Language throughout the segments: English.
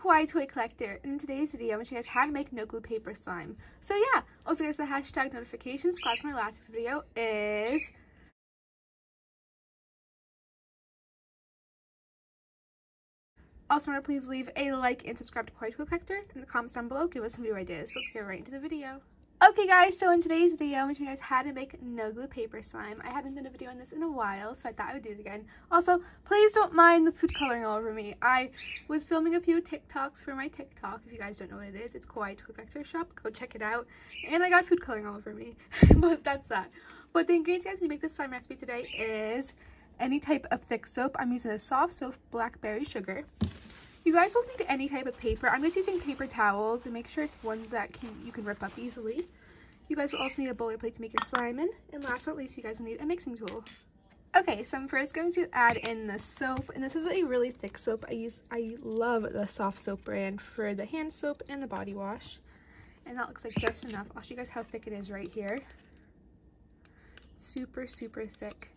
Kawaii Toy Collector, and in today's video I'm going to show you guys how to make no glue paper slime. So yeah, also guys, the hashtag notifications subscribe to my last video is also remember, please leave a like and subscribe to Kawaii Toy Collector in the comments down below. Give us some video ideas. So let's get right into the video. Okay guys, so in today's video I'm going to show you guys how to make no glue paper slime. I haven't done a video on this in a while, so I thought I would do it again. Also, please don't mind the food coloring all over me. I was filming a few TikToks for my TikTok. If you guys don't know what it is, it's KawaiiToyCollectorShop. Go check it out. And I got food coloring all over me. But that's that. But the ingredients guys to make this slime recipe today is any type of thick soap. I'm using a soft soap blackberry sugar. You guys will need any type of paper. I'm just using paper towels, and make sure it's ones that you can rip up easily. You guys will also need a bowler plate to make your slime in. And last but not least, you guys will need a mixing tool. Okay, so I'm first going to add in the soap, and this is a really thick soap. I love the soft soap brand for the hand soap and the body wash. And that looks like just enough. I'll show you guys how thick it is right here. Super, super thick.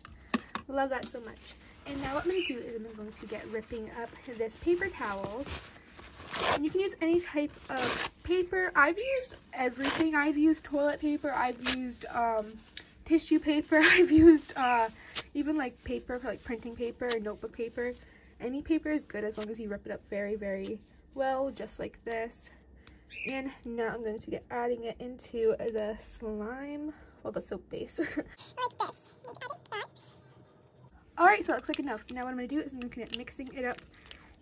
Love that so much. And now what I'm going to do is I'm going to get ripping up this paper towels. And you can use any type of paper. I've used everything. I've used toilet paper. I've used tissue paper. I've used even like paper for like printing paper or notebook paper. Any paper is good as long as you rip it up very, very well, just like this. And now I'm going to get adding it into the slime, well, the soap base. Like this. Alright, so that looks like enough. Now what I'm going to do is I'm looking at mixing it up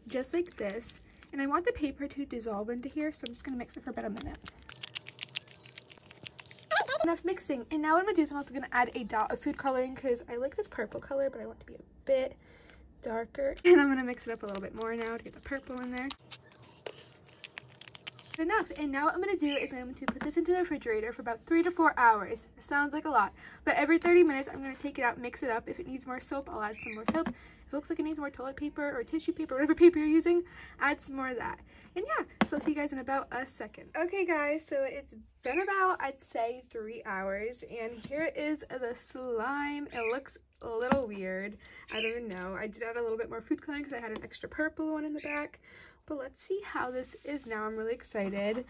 just like this. And I want the paper to dissolve into here, so I'm just going to mix it for about a minute. Enough mixing. And now what I'm going to do is I'm also going to add a dot of food coloring because I like this purple color, but I want it to be a bit darker. And I'm going to mix it up a little bit more now to get the purple in there. Enough. And now what I'm going to do is I'm going to put this into the refrigerator for about 3 to 4 hours. It sounds like a lot, but every 30 minutes I'm going to take it out, mix it up. If it needs more soap, I'll add some more soap. If it looks like it needs more toilet paper or tissue paper, whatever paper you're using, add some more of that. And yeah, so I'll see you guys in about a second. Okay guys, so it's been about, I'd say, 3 hours, and here is the slime. It looks a little weird. I don't even know. I did add a little bit more food coloring because I had an extra purple one in the back. But let's see how this is now. I'm really excited.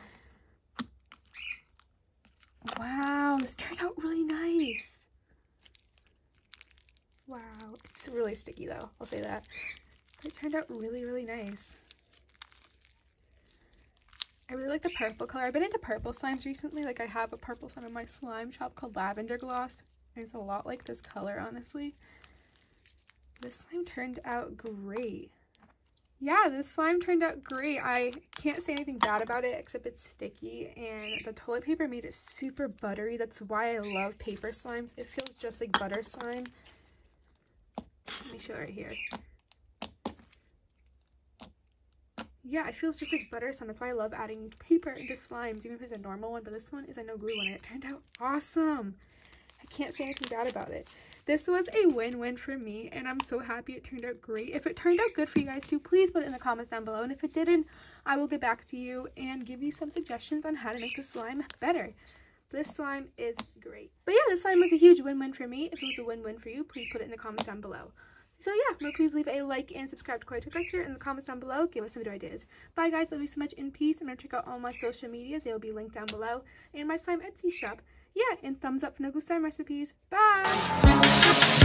Wow, this turned out really nice. Wow, it's really sticky though, I'll say that. But it turned out really, really nice. I really like the purple color. I've been into purple slimes recently. Like I have a purple slime in my slime shop called Lavender Gloss. And it's a lot like this color, honestly. This slime turned out great. Yeah, this slime turned out great. I can't say anything bad about it except it's sticky, and the toilet paper made it super buttery. That's why I love paper slimes. It feels just like butter slime. Let me show it right here. Yeah, it feels just like butter slime. That's why I love adding paper into slimes, even if it's a normal one, but this one is a no glue one, and it turned out awesome. I can't say anything bad about it. This was a win-win for me, and I'm so happy it turned out great. If it turned out good for you guys too, please put it in the comments down below. And if it didn't, I will get back to you and give you some suggestions on how to make the slime better. This slime is great. But yeah, this slime was a huge win-win for me. If it was a win-win for you, please put it in the comments down below. So yeah, remember, please leave a like and subscribe to Kawaii Toy Collector in the comments down below. Give us some video ideas. Bye guys, love you so much, in peace. And remember to check out all my social medias. They will be linked down below. And my slime Etsy shop. Yeah, and thumbs up for no glue slime recipes. Bye!